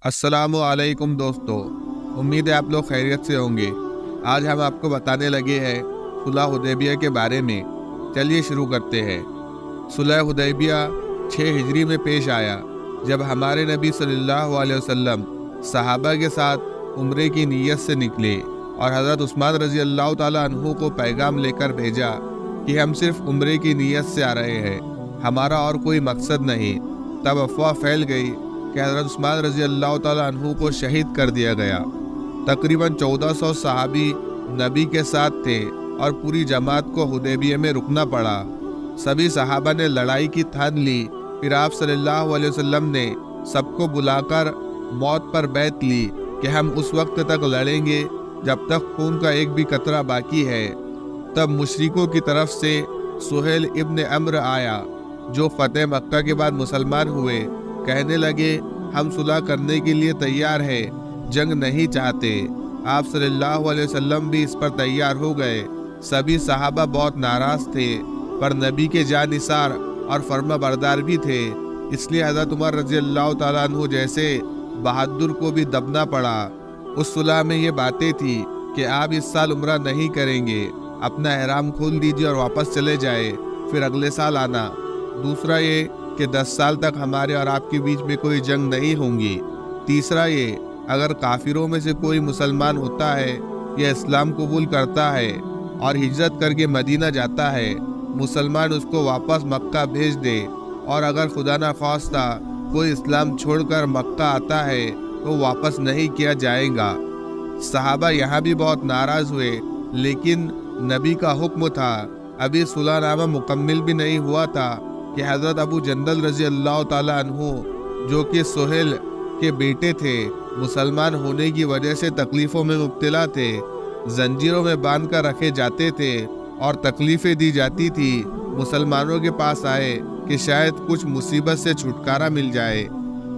अस्सलामु अलैकुम दोस्तों, उम्मीद है आप लोग खैरियत से होंगे। आज हम आपको बताने लगे हैं सुलह हुदैबिया के बारे में। चलिए शुरू करते हैं। सुलह हुदैबिया 6 हिजरी में पेश आया जब हमारे नबी सल्लल्लाहु अलैहि वसल्लम सहाबा के साथ उम्रे की नीयत से निकले और हज़रत उस्मान रज़ी अल्लाह ताला अन्हु को पैगाम लेकर भेजा कि हम सिर्फ उम्रे की नीयत से आ रहे हैं, हमारा और कोई मकसद नहीं। तब अफवाह फैल गई कि हज़रत उस्मान रज़ी अल्लाह ताला अन्हु को शहीद कर दिया गया। तकरीबन 1400 सहाबी नबी के साथ थे और पूरी जमात को हुदैबिया में रुकना पड़ा। सभी सहाबा ने लड़ाई की ठान ली। फिर आप सल्लल्लाहु अलैहि वसल्लम ने सबको बुलाकर मौत पर बैत ली कि हम उस वक्त तक लड़ेंगे जब तक खून का एक भी कतरा बाकी है। तब मुशरिकों की तरफ से सुहेल इब्न अम्र आया जो फतेह मक्का के बाद मुसलमान हुए। कहने लगे हम सुलह करने के लिए तैयार हैं, जंग नहीं चाहते। आप सल्लल्लाहु अलैहि वसल्लम भी इस पर तैयार हो गए। सभी सहाबा बहुत नाराज थे पर नबी के जानिसार और फर्मा बरदार भी थे, इसलिए हज़रत उमर रज़ी अल्लाह ताला अन्हु जैसे बहादुर को भी दबना पड़ा। उस सुलह में ये बातें थी कि आप इस साल उम्रा नहीं करेंगे, अपना एहराम खोल दीजिए और वापस चले जाए, फिर अगले साल आना। दूसरा ये कि 10 साल तक हमारे और आपके बीच में कोई जंग नहीं होंगी। तीसरा ये, अगर काफिरों में से कोई मुसलमान होता है या इस्लाम कबूल करता है और हिजरत करके मदीना जाता है, मुसलमान उसको वापस मक्का भेज दे, और अगर खुदा ना ख्वास्ता कोई इस्लाम छोड़कर मक्का आता है तो वापस नहीं किया जाएगा। सहाबा यहाँ भी बहुत नाराज हुए, लेकिन नबी का हुक्म था। अभी सुलहनामा मुकम्मिल भी नहीं हुआ था कि हज़रत अबू जंदल रज़ी अल्लाह ताला अन्हु जो कि सुहेल के बेटे थे, मुसलमान होने की वजह से तकलीफ़ों में मुब्तला थे, जंजीरों में बांध कर रखे जाते थे और तकलीफ़ें दी जाती थी। मुसलमानों के पास आए कि शायद कुछ मुसीबत से छुटकारा मिल जाए,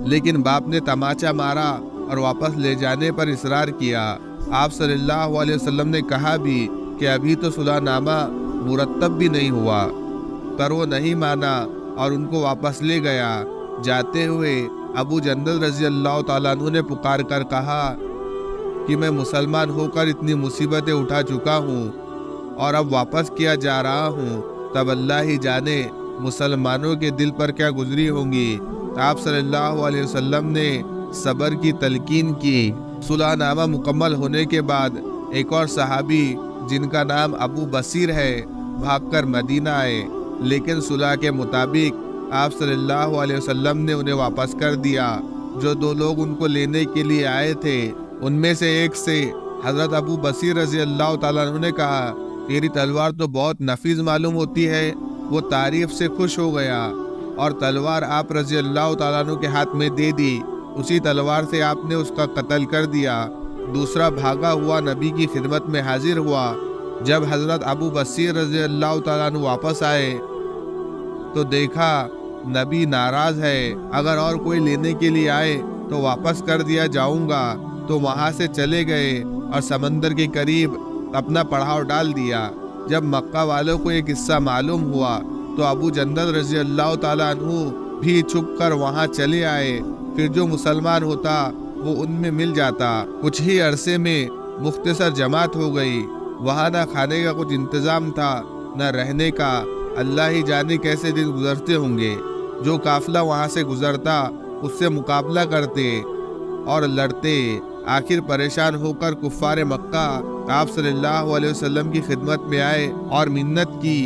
लेकिन बाप ने तमाचा मारा और वापस ले जाने पर इसरार किया। आप सल्लल्लाहु अलैहि वसल्लम ने कहा भी कि अभी तो सुलहनामा मुरतब भी नहीं हुआ, पर वो नहीं माना और उनको वापस ले गया। जाते हुए अबू जंदल रज़ी अल्लाह ताला अन्हु ने पुकार कर कहा कि मैं मुसलमान होकर इतनी मुसीबतें उठा चुका हूँ और अब वापस किया जा रहा हूँ। तब अल्लाह ही जाने मुसलमानों के दिल पर क्या गुजरी होंगी। आप सल्लल्लाहु अलैहि वसल्लम ने सब्र की तलकीन की। सुलहनामा मुकम्मल होने के बाद एक और सहाबी जिनका नाम अबू बसीर है भागकर मदीना आए, लेकिन सुलह के मुताबिक आप सल्लल्लाहु अलैहि वसल्लम ने उन्हें वापस कर दिया। जो 2 लोग उनको लेने के लिए आए थे, उनमें से एक से हज़रत अबू बसीर रज़ी अल्लाह ताला अन्हु ने कहा, तेरी तलवार तो बहुत नफीस मालूम होती है। वो तारीफ से खुश हो गया और तलवार आप रज़ी अल्लाह ताला अन्हु के हाथ में दे दी। उसी तलवार से आपने उसका कत्ल कर दिया। दूसरा भागा हुआ नबी की खिदमत में हाजिर हुआ। जब हज़रत अबू बसीर रज़ी अल्लाह ताला अन्हु वापस आए तो देखा नबी नाराज है, अगर और कोई लेने के लिए आए तो वापस कर दिया जाऊंगा। तो वहां से चले गए और समंदर के करीब अपना पड़ाव डाल दिया। जब मक्का वालों को ये किस्सा मालूम हुआ तो अबू जंदल रज़ी अल्लाह ताला अन्हु भी छुप कर वहाँ चले आए। फिर जो मुसलमान होता वो उनमें मिल जाता। कुछ ही अरसे में मुख्तसर जमात हो गई। वहाँ न खाने का कुछ इंतज़ाम था न रहने का। अल्लाह ही जाने कैसे दिन गुजरते होंगे। जो काफिला वहाँ से गुजरता उससे मुकाबला करते और लड़ते। आखिर परेशान होकर कुफ्फार मक्का आप सल्लल्लाहु अलैहि वसल्लम की खिदमत में आए और मिन्नत की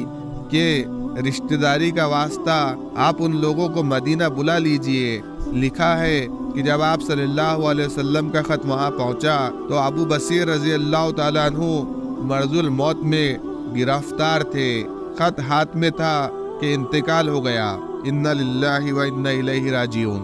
कि रिश्तेदारी का वास्ता आप उन लोगों को मदीना बुला लीजिए। लिखा है कि जब आप सल्लल्लाहु अलैहि वसल्लम का खत वहाँ पहुँचा तो अबू बसीर रज़ी अल्लाह ताला अन्हु मर्जुल मौत में गिरफ्तार थे। खत हाथ में था कि इंतकाल हो गया। इन्ना लिल्लाहि व इन्ना इलैहि राजिऊन।